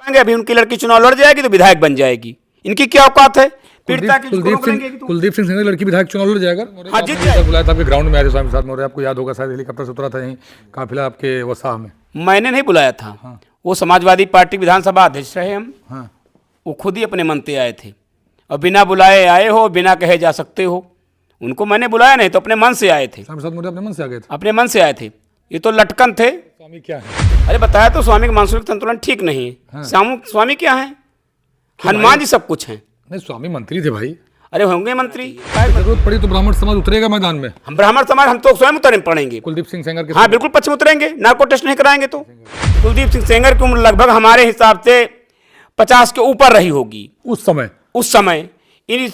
अभी उनकी लड़की चुनाव लड़ जाएगी तो विधायक बन जाएगी। इनकी क्या औकात है? पीड़िता की कुलदीप सिंह सेंगर लड़की विधायक चुनाव लड़ जाएगा। हाँ, जीत जाएगा। बुलाया था आपके ग्राउंड में, आज स्वामी साथ मौर्य, आपको याद होगा शायद, हेलीकॉप्टर से उतरा था यहीं काफिला आपके वसाह में। मैंने नहीं बुलाया था। हाँ। वो समाजवादी पार्टी विधानसभा अध्यक्ष रहे हम। हाँ। वो खुद ही अपने मन से आए थे, और बिना बुलाए आए हो, बिना कहे जा सकते हो। उनको मैंने बुलाया नहीं, तो अपने मन से आए थे। स्वामी साथ मौर्य अपने मन से आ गए थे। अपने मन से आए थे। ये तो लटकन थे। स्वामी क्या है? अरे बताया तो, स्वामी का मानसिक संतुलन ठीक नहीं है। हाँ। स्वामी क्या है? हनुमान जी सब कुछ हैं। नहीं, स्वामी मंत्री थे भाई। अरे होंगे मंत्री। जरूरत पड़ी तो ब्राह्मण समाज उतरेगा मैदान में। हम ब्राह्मण समाज, हम तो स्वयं उतर पड़ेंगे। कुलदीप सिंह सेंगर के हाँ बिल्कुल, पश्चिम उतरेंगे। नार्को टेस्ट नहीं कराएंगे तो। कुलदीप सिंह सेंगर की उम्र लगभग हमारे हिसाब से 50 के ऊपर रही होगी उस समय। इन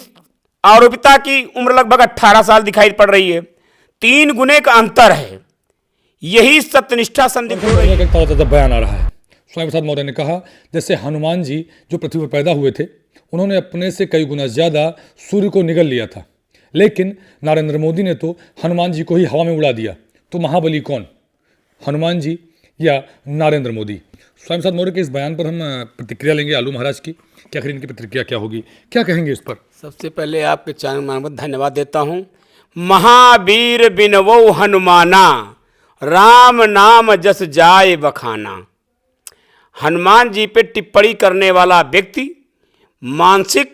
आरोपिता की उम्र लगभग 18 साल दिखाई पड़ रही है। 3 गुने का अंतर है। यही सत्यनिष्ठा संदिग्ध हो रही है। एक बयान आ रहा है, स्वामी प्रसाद मौर्य ने कहा जैसे हनुमान जी जो पृथ्वी पर पैदा हुए थे, उन्होंने अपने से कई गुना ज्यादा सूर्य को निगल लिया था, लेकिन नरेंद्र मोदी ने तो हनुमान जी को ही हवा में उड़ा दिया। तो महाबली कौन, हनुमान जी या नरेंद्र मोदी? स्वामी प्रसाद मौर्य के इस बयान पर हम प्रतिक्रिया लेंगे आलू महाराज की, कि आखिर इनकी प्रतिक्रिया क्या होगी, क्या कहेंगे इस पर? सबसे पहले आपके चैनल में धन्यवाद देता हूँ। महावीर बिनवो हनुमाना, राम नाम जस जाय बखाना। हनुमान जी पे टिप्पणी करने वाला व्यक्ति मानसिक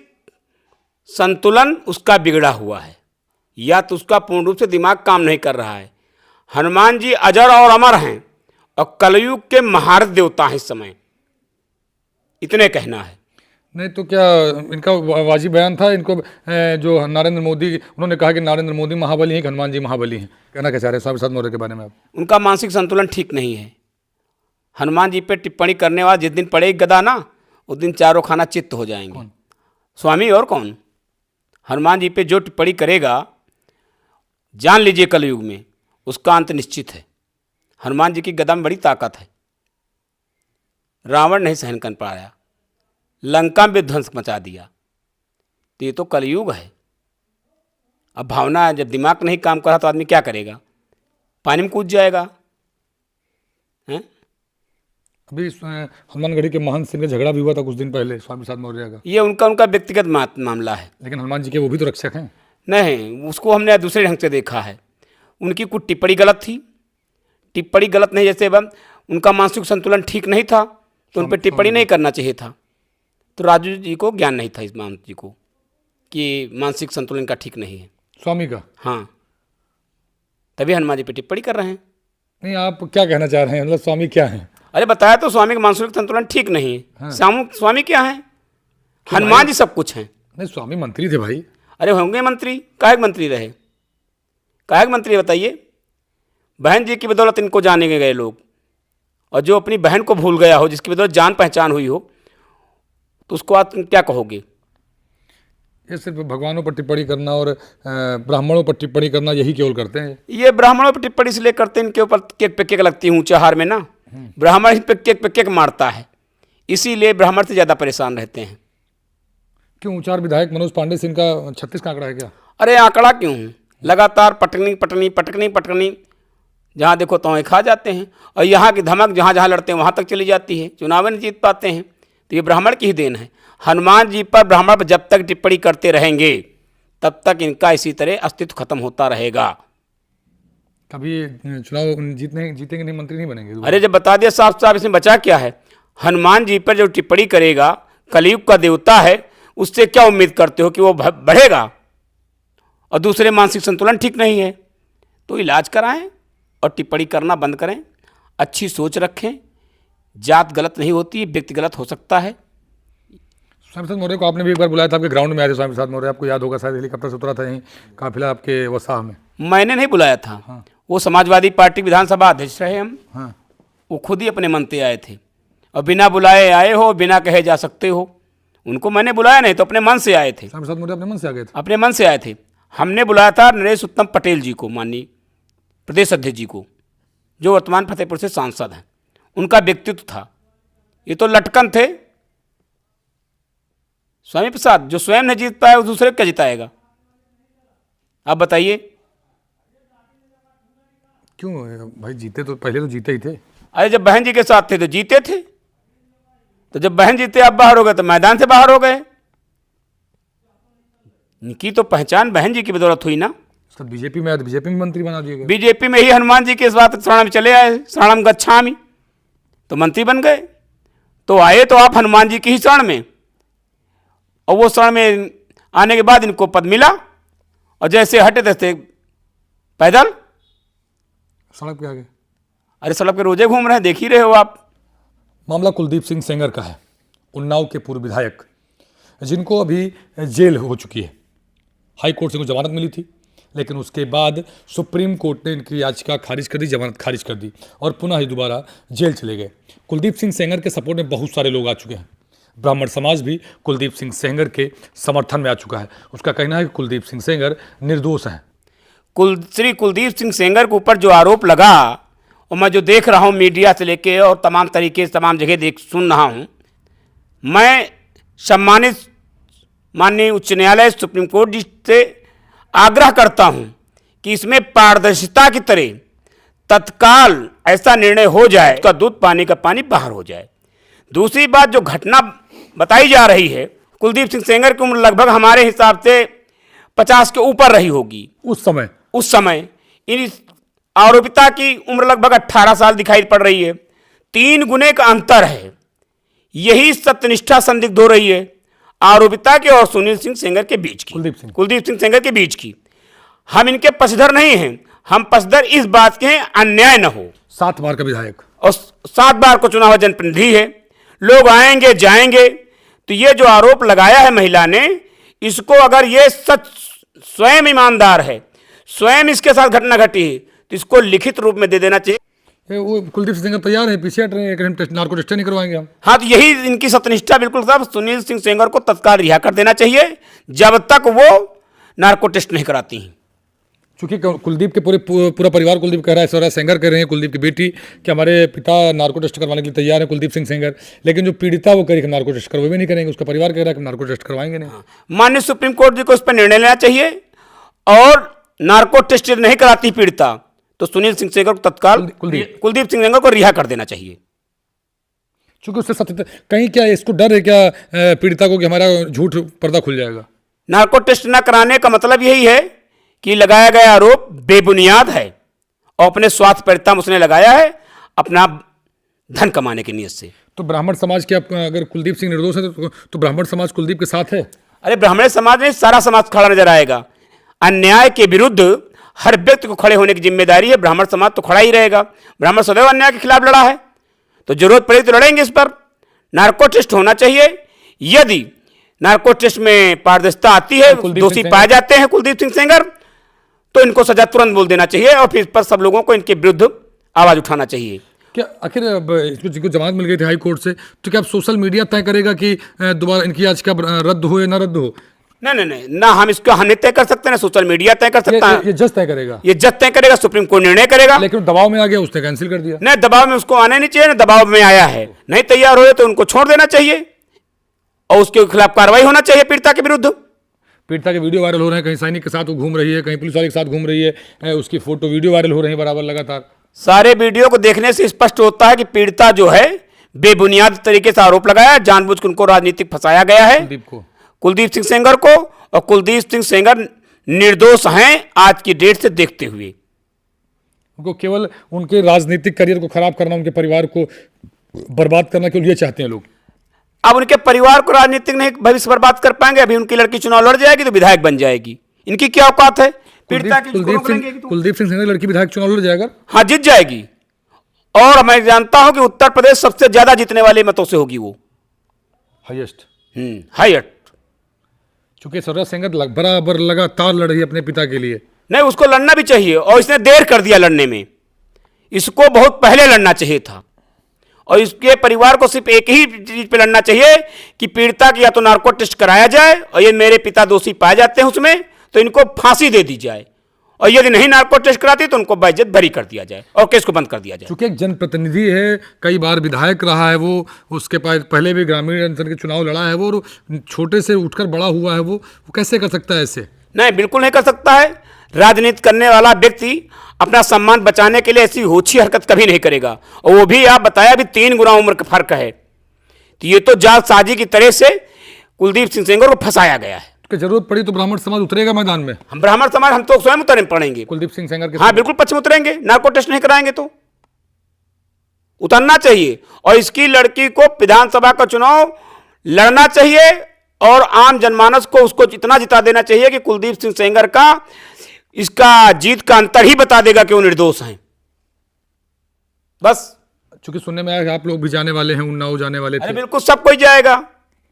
संतुलन उसका बिगड़ा हुआ है, या तो उसका पूर्ण रूप से दिमाग काम नहीं कर रहा है। हनुमान जी अजर और अमर हैं, और कलयुग के महारथ देवता हैं इस समय। इतने कहना है। नहीं तो क्या इनका वाजिब बयान था? इनको जो नरेंद्र मोदी, उन्होंने कहा कि नरेंद्र मोदी महाबली हैं कि हनुमान जी महाबली हैं, कहना क्या चाह रहे हैं स्वामी प्रसाद मौर्य के बारे में आप? उनका मानसिक संतुलन ठीक नहीं है। हनुमान जी पे टिप्पणी करने वाला जिस दिन पड़ेगी गदा ना, उस दिन चारों खाना चित्त हो जाएंगे। स्वामी और कौन? हनुमान जी पे जो टिप्पणी करेगा, जान लीजिए कलयुग में उसका अंत निश्चित है। हनुमान जी की गदा में बड़ी ताकत है। रावण नहीं सहन कर पाया, लंका में ध्वंस मचा दिया। तो ये तो कलयुग है। अब भावना है, जब दिमाग नहीं काम कर रहा तो आदमी क्या करेगा? पानी में कूद जाएगा। हैं? अभी हनुमानगढ़ी के महंत सिंह का झगड़ा भी हुआ था कुछ दिन पहले स्वामी प्रसाद मौर्य का। ये उनका व्यक्तिगत मामला है। लेकिन हनुमान जी के वो भी तो रक्षक हैं। नहीं, उसको हमने दूसरे ढंग से देखा है। उनकी कुछ टिप्पणी गलत थी। टिप्पणी गलत नहीं, जैसे उनका मानसिक संतुलन ठीक नहीं था, तो उन पर टिप्पणी नहीं करना चाहिए था। तो राजू जी को ज्ञान नहीं था इस मान जी को, कि मानसिक संतुलन का ठीक नहीं है स्वामी का। हाँ, तभी हनुमान जी पे टिप्पणी कर रहे हैं। नहीं, आप क्या कहना चाह रहे हैं, मतलब स्वामी क्या है? अरे बताया तो, स्वामी का मानसिक संतुलन ठीक नहीं है। हाँ। स्वामी क्या है? हनुमान जी सब कुछ हैं। नहीं, स्वामी मंत्री थे भाई। अरे होंगे मंत्री, काहे मंत्री रहे? काहे मंत्री बताइए? बहन जी की बदौलत इनको जाने गए लोग, और जो अपनी बहन को भूल गया हो, जिसकी बदौलत जान पहचान हुई हो, तो उसको आज तुम क्या कहोगे? ये सिर्फ भगवानों पर टिप्पणी करना और ब्राह्मणों पर टिप्पणी करना, यही केवल करते हैं। ये ब्राह्मणों पर टिप्पणी इसलिए करते हैं, इनके ऊपर केक पे केक लगती है ऊंचे हार में ना। ब्राह्मण इस पे केक मारता है, इसीलिए ब्राह्मण से ज़्यादा परेशान रहते हैं। क्यों? उचार विधायक मनोज पांडे सिंह का 36 का आंकड़ा है क्या? अरे आंकड़ा क्यों? लगातार पटकनी जहाँ देखो तो खा जाते हैं, और यहाँ की धमक जहाँ जहाँ लड़ते हैं वहाँ तक चली जाती है, चुनाव नहीं जीत पाते हैं। तो ये ब्राह्मण की ही देन है। हनुमान जी पर, ब्राह्मण पर जब तक टिप्पणी करते रहेंगे, तब तक इनका इसी तरह अस्तित्व खत्म होता रहेगा। कभी चुनाव जीतेंगे नहीं, मंत्री नहीं बनेंगे। अरे जब बता दिया साफ साफ, इसमें बचा क्या है? हनुमान जी पर जो टिप्पणी करेगा, कलयुग का देवता है, उससे क्या उम्मीद करते हो कि वो बढ़ेगा? और दूसरे मानसिक संतुलन ठीक नहीं है, तो इलाज कराएं और टिप्पणी करना बंद करें। अच्छी सोच रखें। जात गलत नहीं होती, व्यक्ति गलत हो सकता है। स्वामी प्रसाद मौर्य को आपने भी एक बार बुलाया था, आपके ग्राउंड में आए थे स्वामी प्रसाद मौर्य, आपको याद होगा शायद, हेलीकॉप्टर से उतरा था यहीं काफिला आपके वसाह में। मैंने नहीं बुलाया था। हाँ। वो समाजवादी पार्टी विधानसभा अध्यक्ष रहे हम। हाँ। वो खुद ही अपने मन से आए थे, और बिना बुलाए आए हो, बिना कहे जा सकते हो। उनको मैंने बुलाया नहीं, तो अपने मन से आए थे। स्वामी प्रसाद मौर्य अपने मन से आ गए थे। अपने मन से आए थे। हमने बुलाया था नरेश उत्तम पटेल जी को, माननीय प्रदेश अध्यक्ष जी को, जो वर्तमान फतेहपुर से सांसद हैं। उनका व्यक्तित्व था। ये तो लटकन थे। स्वामी प्रसाद जो स्वयं नहीं जीत पाया, वो दूसरे को क्या जिताएगा? आप बताइए। क्यों भाई? जीते तो पहले तो जीते ही थे। अरे जब बहन जी के साथ थे तो जीते थे। तो जब बहन जीते आप बाहर हो गए तो मैदान से बाहर हो गए। इनकी तो पहचान बहन जी की बदौलत हुई ना। सब बीजेपी में बीजेपी में मंत्री बना दिए गए। बीजेपी में ही हनुमान जी के इस बात शरण में चले आए, शरणम गच्छामि, तो मंत्री बन गए। तो आए तो आप हनुमान जी की ही शरण में, और वो शरण में आने के बाद इनको पद मिला, और जैसे हटे तैसे पैदल सड़क पे आ गए। अरे सड़क पे रोजे घूम रहे हैं, देख ही रहे हो आप। मामला कुलदीप सिंह सेंगर का है, उन्नाव के पूर्व विधायक, जिनको अभी जेल हो चुकी है। हाई कोर्ट से कुछ जमानत मिली थी, लेकिन उसके बाद सुप्रीम कोर्ट ने इनकी याचिका खारिज कर दी, जमानत खारिज कर दी, और पुनः ही दोबारा जेल चले गए। कुलदीप सिंह सेंगर के सपोर्ट में बहुत सारे लोग आ चुके हैं। ब्राह्मण समाज भी कुलदीप सिंह सेंगर के समर्थन में आ चुका है। उसका कहना है कि कुलदीप सिंह सेंगर निर्दोष हैं। श्री कुलदीप सिंह सेंगर के ऊपर जो आरोप लगा, और मैं जो देख रहा हूँ मीडिया से लेके और तमाम तरीके से तमाम जगह सुन रहा हूँ, मैं सम्मानित माननीय उच्च न्यायालय सुप्रीम कोर्ट जी से आग्रह करता हूँ कि इसमें पारदर्शिता की तरह तत्काल ऐसा निर्णय हो जाए, उसका दूध पानी का पानी बाहर हो जाए। दूसरी बात, जो घटना बताई जा रही है, कुलदीप सिंह सेंगर की उम्र लगभग हमारे हिसाब से 50 के ऊपर रही होगी उस समय। इन आरोपिता की उम्र लगभग 18 साल दिखाई पड़ रही है। 3 गुने का अंतर है। यही सत्यनिष्ठा संदिग्ध हो रही है आरोपिता के और सुनील सिंह सेंगर के बीच की, कुलदीप सिंह सेंगर के बीच की। हम इनके पक्षधर नहीं हैं, हम पक्षधर इस बात के हैं अन्याय न हो। 7 बार का विधायक और 7 बार को चुना हुआ जनप्रतिनिधि है। लोग आएंगे जाएंगे, तो ये जो आरोप लगाया है महिला ने, इसको अगर ये सच स्वयं ईमानदार है, स्वयं इसके साथ घटना घटी है, तो इसको लिखित रूप में दे देना चाहिए। वो कुलदीप सिंह तैयार है, पीछे हट रहे हैं, हम नार्को टेस्ट नहीं करवाएंगे हम। हाँ, तो यही इनकी सत्यनिष्ठा बिल्कुल साहब। सुनील सिंह सेंगर को तत्काल रिहा कर देना चाहिए जब तक वो नार्को टेस्ट नहीं कराती हैं। चूंकि कुलदीप के पूरा परिवार, कुलदीप कह रहा है, स्वराज सेंगर कह रहे हैं, कुलदीप की बेटी, कि हमारे पिता नार्को टेस्ट करवाने के लिए तैयार है, कुलदीप सिंह सेंगर, लेकिन जो पीड़िता वो कह रही नार्को टेस्ट करवाए नहीं करेंगे। उसका परिवार कह रहा है कि नार्को टेस्ट करवाएंगे नहीं। माननीय सुप्रीम कोर्ट जी को इस पर निर्णय लेना चाहिए, और नार्को टेस्ट नहीं कराती पीड़िता, तो सुनील सिंह सेंगर को तत्काल कुलदीप सिंह सेंगर को रिहा कर देना चाहिए। चूंकि उससे सत्य कहीं क्या इसको डर है क्या पीड़िता को कि हमारा झूठ पर्दा खुल जाएगा? नार्को टेस्ट न कराने का मतलब यही है कि लगाया गया आरोप बेबुनियाद है, और अपने स्वार्थ परिता में उसने लगाया है, अपना धन कमाने की नीयत से। तो ब्राह्मण समाज के अगर कुलदीप सिंह निर्दोष है तो ब्राह्मण समाज कुलदीप के साथ है? अरे ब्राह्मण समाज में सारा समाज खड़ा नजर आएगा। अन्याय के विरुद्ध हर व्यक्ति को खड़े होने की जिम्मेदारी है। ब्राह्मण समाज तो खड़ा ही रहेगा। ब्राह्मण सदैव अन्याय के खिलाफ लड़ा है, तो जरूरत पड़े तो लड़ेंगे इस पर। नार्को टेस्ट होना चाहिए। यदि नार्को टेस्ट में पारदर्शिता आती है, दोषी पाए जाते हैं कुलदीप सिंह सेंगर, तो इनको सजा तुरंत बोल देना चाहिए, और फिर पर सब लोगों को इनके विरुद्ध आवाज उठाना चाहिए। क्या आखिर इसको जमानत मिल गई थी हाई कोर्ट से, तो क्या अब सोशल मीडिया तय करेगा कि दोबारा इनकी याचिका रद्द हो या ना रद्द हो? नहीं, ना हम इसको हम तय कर सकते हैं, ना सोशल मीडिया तय कर सकता है। ये जज तय करेगा। ये जज तय करेगा, सुप्रीम कोर्ट निर्णय करेगा। लेकिन दबाव में आ गया, उसने कैंसिल कर दिया। नहीं, दबाव में उसको आना नहीं चाहिए ना, दबाव में आया है, नहीं तैयार हो तो उनको छोड़ देना चाहिए, और उसके खिलाफ कार्रवाई होना चाहिए पीड़िता के विरुद्ध। पीड़िता के वीडियो वायरल हो रहे हैं, कहीं सैनिक के साथ वो घूम रही है, कहीं पुलिस वाले के साथ घूम रही है, उसकी फोटो वीडियो वायरल हो रही है बराबर लगातार। सारे वीडियो को देखने से स्पष्ट होता है कि पीड़िता जो है बेबुनियाद तरीके से आरोप लगाया, जानबूझ के उनको राजनीतिक फंसाया गया है, कुलदीप सिंह सेंगर को। और कुलदीप सिंह सेंगर निर्दोष हैं आज की डेट से देखते हुए। उनको केवल उनके राजनीतिक करियर को खराब करना, उनके परिवार को बर्बाद करना क्यों लिए चाहते हैं लोग? अब उनके परिवार को राजनीतिक नहीं भविष्य बर्बाद कर पाएंगे। अभी उनकी लड़की चुनाव लड़ जाएगी तो विधायक बन जाएगी, इनकी क्या औकात है? पीड़िता की कुलदीप सिंह सेंगर लड़की विधायक चुनाव लड़ जाएगा, हाँ जीत जाएगी। और मैं जानता हूं कि उत्तर प्रदेश सबसे ज्यादा जीतने वाले मतों से होगी वो, हाईएस्ट। हाईएस्ट। चूंकि स्वराज सेंगर बराबर लगातार लड़ रही है अपने पिता के लिए। नहीं, उसको लड़ना भी चाहिए, और इसने देर कर दिया लड़ने में। इसको बहुत पहले लड़ना चाहिए था, और इसके परिवार को सिर्फ एक ही चीज पे लड़ना चाहिए कि पीड़िता की या तो नार्को टेस्ट कराया जाए, और ये मेरे पिता दोषी पाए जाते हैं उसमें, तो इनको फांसी दे दी जाए, और यदि नहीं नार्को टेस्ट कराती तो उनको बाइज्जत बरी कर दिया जाए और केस को बंद कर दिया जाए। चूंकि एक जनप्रतिनिधि है, कई बार विधायक रहा है वो, उसके पास पहले भी ग्रामीण अंचल के चुनाव लड़ा है वो, छोटे से उठकर बड़ा हुआ है वो कैसे कर सकता है ऐसे? नहीं, बिल्कुल नहीं कर सकता है। राजनीति करने वाला व्यक्ति अपना सम्मान बचाने के लिए ऐसी होछी हरकत कभी नहीं करेगा, और वो भी आप बताया भी 3 गुना उम्र का फर्क है। तो ये तो जालसाजी की तरह से कुलदीप सिंह सेंगर को फंसाया गया है। कि जरूरत पड़ी तो ब्राह्मण समाज उतरेगा मैदान में। हम ब्राह्मण समाज हम तो स्वयं उतर पड़ेंगे कुलदीप सिंह सेंगर के हाँ बिल्कुल पश्चिम उतरेंगे, नार्को टेस्ट नहीं कराएंगे तो उतरना चाहिए। और इसकी लड़की को विधानसभा का चुनाव लड़ना चाहिए और आम जनमानस को उसको इतना जिता देना चाहिए कि कुलदीप सिंह सेंगर का इसका जीत का अंतर ही बता देगा कि वो निर्दोष हैं। बस चूंकि सुनने में आया कि आप लोग भी जाने वाले हैं, उन्नाव जाने वाले अरे थे। बिल्कुल सब कोई जाएगा,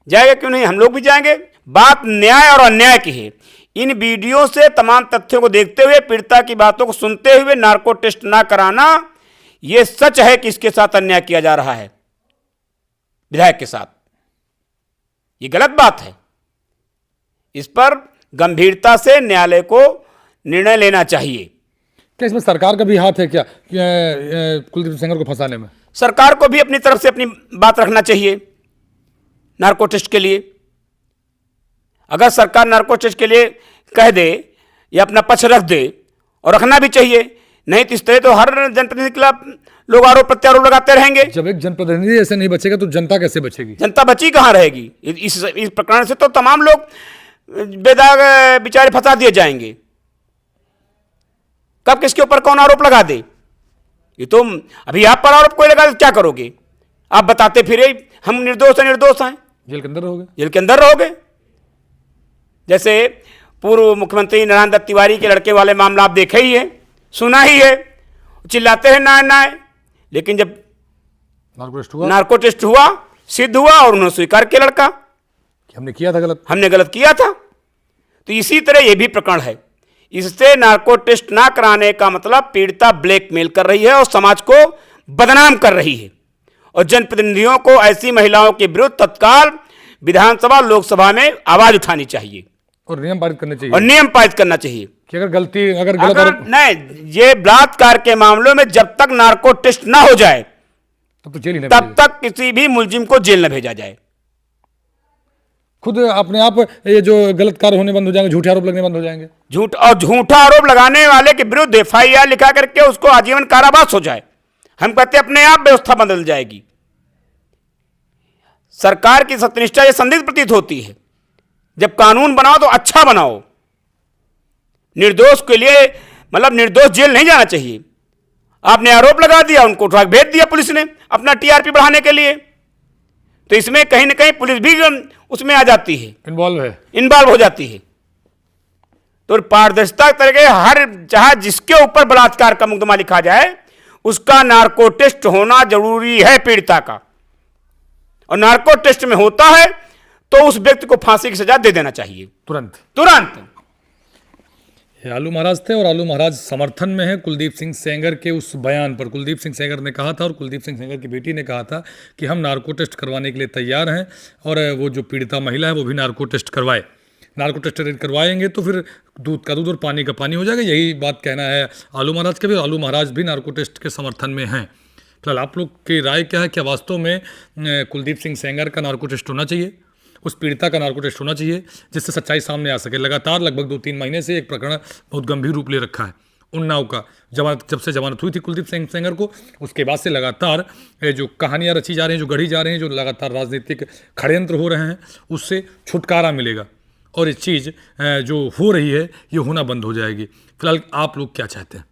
जाएगा क्यों नहीं, हम लोग भी जाएंगे। बात न्याय और अन्याय की है। इन वीडियो से तमाम तथ्यों को देखते हुए, पीड़िता की बातों को सुनते हुए नार्को टेस्ट ना कराना यह सच है कि इसके साथ अन्याय किया जा रहा है, विधायक के साथ। यह गलत बात है। इस पर गंभीरता से न्यायालय को निर्णय लेना चाहिए। क्या इसमें सरकार का भी हाथ है क्या कुलदीप सेंगर को फंसाने में? सरकार को भी अपनी तरफ से अपनी बात रखना चाहिए नार्को टेस्ट के लिए। अगर सरकार नार्को टेस्ट के लिए कह दे या अपना पक्ष रख दे, और रखना भी चाहिए, नहीं तो इस तरह तो हर जनप्रतिनिधि के खिलाफ लोग आरोप प्रत्यारोप लगाते रहेंगे। जब एक जनप्रतिनिधि ऐसे नहीं बचेगा तो जनता कैसे बचेगी? जनता बची कहाँ रहेगी? इस प्रकरण से तो तमाम लोग बेदाग बेचारे फंसा दिए जाएंगे। कब किसके ऊपर कौन आरोप लगा दे? ये तो अभी आप पर आरोप कोई लगा दे, क्या करोगे? आप बताते फिरे हम निर्दोष हैं, निर्दोष हैं, जेल के अंदर रहोगे। जेल के अंदर रहोगे। जैसे पूर्व मुख्यमंत्री नारायण दत्त तिवारी के लड़के वाले मामला आप देखे ही है, सुना ही है, चिल्लाते हैं नाय नाय, लेकिन जब नार्को टेस्ट हुआ, सिद्ध हुआ और उन्होंने स्वीकार किया लड़का कि हमने किया था गलत, हमने गलत किया था। तो इसी तरह यह भी प्रकरण है। इससे नार्को टेस्ट ना कराने का मतलब पीड़िता ब्लैकमेल कर रही है और समाज को बदनाम कर रही है। और जनप्रतिनिधियों को ऐसी महिलाओं के विरुद्ध तत्काल विधानसभा लोकसभा में आवाज उठानी चाहिए और नियम पारित करने चाहिए। और नियम पारित करना चाहिए कि अगर गलत नहीं, ये बलात्कार के मामलों में जब तक नार्को टेस्ट ना हो जाए तब तो जेल ही तब तक किसी भी मुलजिम को जेल न भेजा जाए। खुद अपने आप ये जो गलत कार्य होने बंद हो जाएंगे, झूठे आरोप लगने बंद हो जाएंगे। झूठा आरोप लगाने वाले के विरुद्ध FIR लिखा करके उसको आजीवन कारावास हो जाए। हम कहते हैं अपने आप व्यवस्था बदल जाएगी। सरकार की सत्यनिष्ठा ये संदिग्ध प्रतीत होती है। जब कानून बनाओ तो अच्छा बनाओ। निर्दोष के लिए मतलब निर्दोष जेल नहीं जाना चाहिए। आपने आरोप लगा दिया, उनको उठा के भेज दिया पुलिस ने अपना TRP बढ़ाने के लिए, तो इसमें कहीं ना कहीं पुलिस भी उसमें आ जाती है, इन्वॉल्व हो जाती है। तो पारदर्शिता तरीके हर चाहे जिसके ऊपर बलात्कार का मुकदमा लिखा जाए उसका नार्को टेस्ट होना जरूरी है पीड़िता का। और नार्को टेस्ट में होता है तो उस व्यक्ति को फांसी की सजा दे देना चाहिए तुरंत। ये आलू महाराज थे और आलू महाराज समर्थन में है कुलदीप सिंह सेंगर के उस बयान पर। कुलदीप सिंह सेंगर ने कहा था और कुलदीप सिंह सेंगर की बेटी ने कहा था कि हम नार्को टेस्ट करवाने के लिए तैयार हैं और वो जो पीड़िता महिला है वो भी नार्को टेस्ट करवाए। नार्को टेस्ट करवाएंगे तो फिर दूध का दूध और पानी का पानी हो जाएगा। यही बात कहना है आलू महाराज के भी। आलू महाराज भी नार्को टेस्ट के समर्थन में हैं। फिलहाल आप लोग की राय क्या है? क्या वास्तव में कुलदीप सिंह सेंगर का नार्को टेस्ट होना चाहिए, उस पीड़िता का नार्को टेस्ट होना चाहिए, जिससे सच्चाई सामने आ सके? लगातार लगभग 2-3 महीने से एक प्रकरण बहुत गंभीर रूप ले रखा है। उन्नाव का जब से जमानत हुई थी कुलदीप सिंह सेंगर को, उसके बाद से लगातार जो कहानियाँ रची जा रही हैं, जो गढ़ी जा रही हैं, जो लगातार राजनीतिक षड्यंत्र हो रहे हैं, उससे छुटकारा मिलेगा और ये चीज़ जो हो रही है ये होना बंद हो जाएगी। फिलहाल आप लोग क्या चाहते हैं?